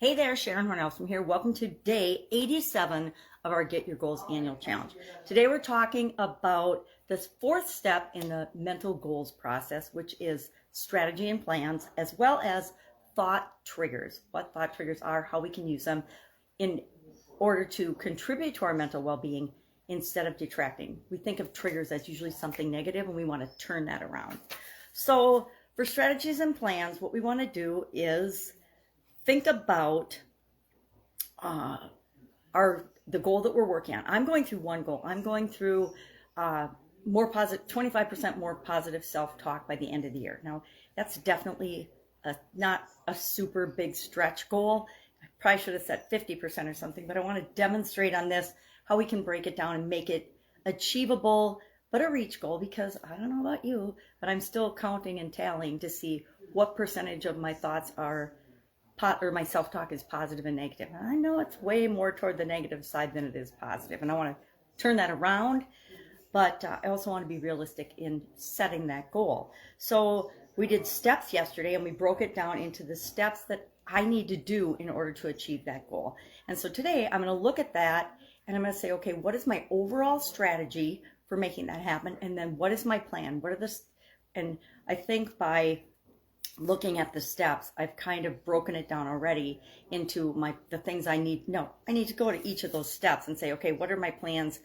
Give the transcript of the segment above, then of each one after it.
Hey there, Sharon Horne-Ellstrom here. Welcome to day 87 of our Get Your Goals annual challenge. Today we're talking about this fourth step in the mental goals process, which is strategy and plans, as well as thought triggers. What thought triggers are, how we can use them in order to contribute to our mental well-being instead of detracting. We think of triggers as usually something negative, and we want to turn that around. So for strategies and plans, what we want to do is think about the goal that we're working on. I'm going through one goal. I'm going through 25% more positive self-talk by the end of the year. Now, that's definitely not a super big stretch goal. I probably should have set 50% or something, but I want to demonstrate on this how we can break it down and make it achievable, but a reach goal, because I don't know about you, but I'm still counting and tallying to see what percentage of my thoughts are or my self-talk is positive and negative. And I know it's way more toward the negative side than it is positive, and I want to turn that around, but I also want to be realistic in setting that goal. So we did steps yesterday, and we broke it down into the steps that I need to do in order to achieve that goal. And so today I'm going to look at that, and I'm going to say, okay, what is my overall strategy for making that happen? And then what is my plan? And I think by looking at the steps, I've kind of broken it down already into the things I need. No, I need to go to each of those steps and say, okay, what are my plans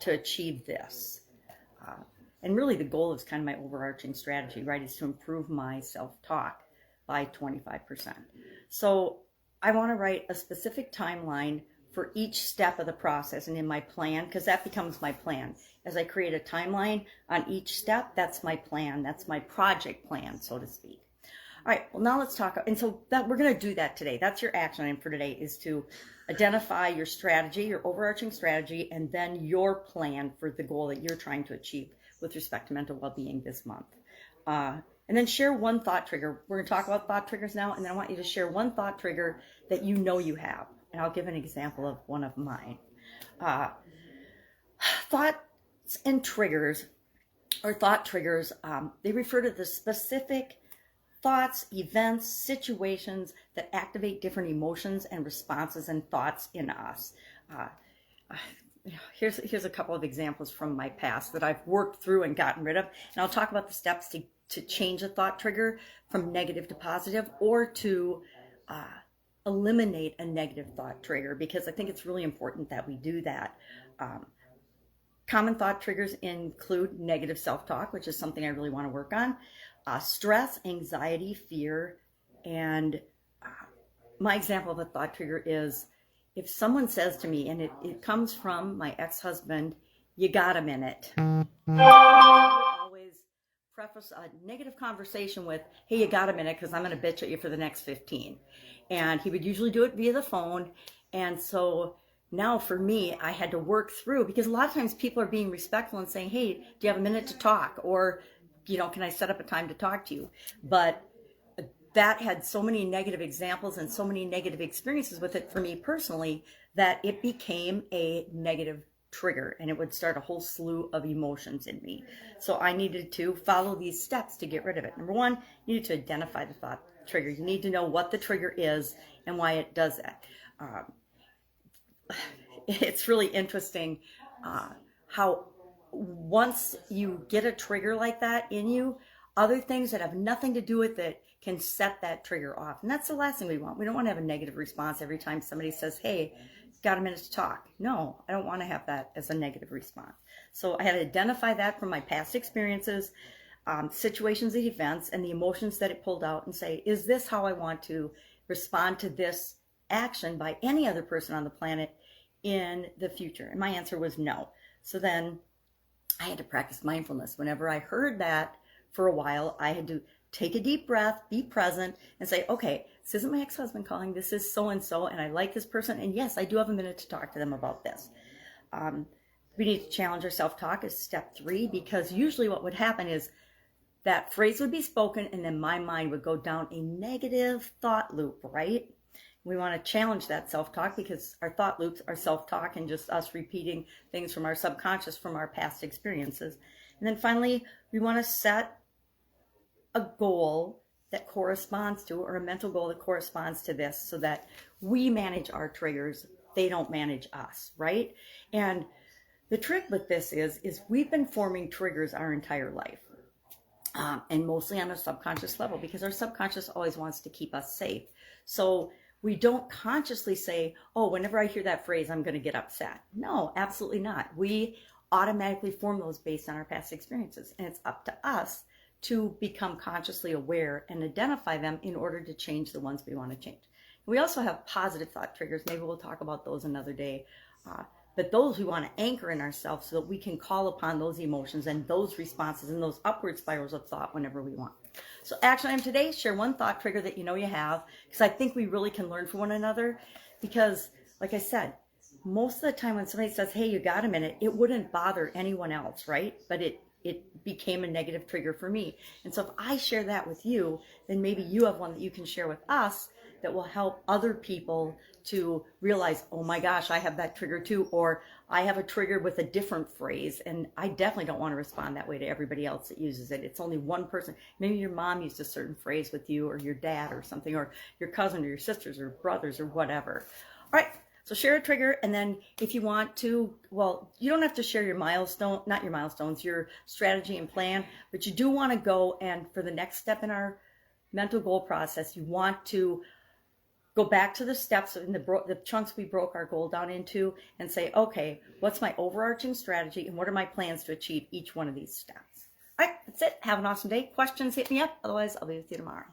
to achieve this? And really the goal is kind of my overarching strategy, right? Is to improve my self-talk by 25%. So I want to write a specific timeline for each step of the process and in my plan, because that becomes my plan. As I create a timeline on each step, that's my plan. That's my project plan, so to speak. All right, well, now let's talk. And so that we're going to do that today. That's your action item for today, is to identify your strategy, your overarching strategy, and then your plan for the goal that you're trying to achieve with respect to mental well-being this month. And then share one thought trigger. We're going to talk about thought triggers now, and then I want you to share one thought trigger that you know you have. And I'll give an example of one of mine. Thoughts and triggers, or thought triggers, they refer to the specific thoughts, events, situations that activate different emotions and responses and thoughts in us. Here's a couple of examples from my past that I've worked through and gotten rid of. And I'll talk about the steps to change a thought trigger from negative to positive, or to eliminate a negative thought trigger, because I think it's really important that we do that. Common thought triggers include negative self-talk, which is something I really want to work on. Stress, anxiety, fear, and my example of a thought trigger is if someone says to me, and it comes from my ex-husband, "You got a minute." I always preface a negative conversation with, "Hey, you got a minute, because I'm going to bitch at you for the next 15. And he would usually do it via the phone. And so now for me, I had to work through, because a lot of times people are being respectful and saying, "Hey, do you have a minute to talk?" Or, can I set up a time to talk to you? But that had so many negative examples and so many negative experiences with it for me personally, that it became a negative trigger, and it would start a whole slew of emotions in me. So I needed to follow these steps to get rid of it. Number one, you need to identify the thought trigger. You need to know what the trigger is and why it does that. It's really interesting how once you get a trigger like that in you, other things that have nothing to do with it can set that trigger off. And that's the last thing we want. We don't want to have a negative response every time somebody says, "Hey, got a minute to talk." No, I don't want to have that as a negative response. So I had to identify that from my past experiences, situations and events, and the emotions that it pulled out, and say, is this how I want to respond to this action by any other person on the planet in the future? And my answer was no. So then I had to practice mindfulness. Whenever I heard that for a while, I had to take a deep breath, be present, and say, okay, this isn't my ex-husband calling, this is so-and-so, and I like this person, and yes, I do have a minute to talk to them about this. We need to challenge our self-talk is step 3, because usually what would happen is that phrase would be spoken, and then my mind would go down a negative thought loop, right? We want to challenge that self-talk, because our thought loops are self-talk and just us repeating things from our subconscious, from our past experiences. And then finally, we want to set a goal that corresponds to, or a mental goal that corresponds to this, so that we manage our triggers. They don't manage us, right? And the trick with this is we've been forming triggers our entire life. And mostly on a subconscious level, because our subconscious always wants to keep us safe. So we don't consciously say, oh, whenever I hear that phrase, I'm going to get upset. No, absolutely not. We automatically form those based on our past experiences. And it's up to us to become consciously aware and identify them in order to change the ones we want to change. We also have positive thought triggers. Maybe we'll talk about those another day. But those we want to anchor in ourselves so that we can call upon those emotions and those responses and those upward spirals of thought whenever we want. So action item today, share one thought trigger that you know you have, because I think we really can learn from one another. Because like I said, most of the time when somebody says, hey, you got a minute, it wouldn't bother anyone else, right? But it became a negative trigger for me. And so if I share that with you, then maybe you have one that you can share with us that will help other people to realize, oh my gosh, I have that trigger too, or I have a trigger with a different phrase, and I definitely don't want to respond that way to everybody else that uses it. It's only one person. Maybe your mom used a certain phrase with you, or your dad or something, or your cousin or your sisters or brothers or whatever. All right, so share a trigger, and then if you want to, well, you don't have to share your milestone, not your milestones, your strategy and plan, but you do want to go, and for the next step in our mental goal process, you want to go back to the steps in the chunks we broke our goal down into and say, okay, what's my overarching strategy and what are my plans to achieve each one of these steps? All right, that's it. Have an awesome day. Questions, hit me up. Otherwise, I'll be with you tomorrow.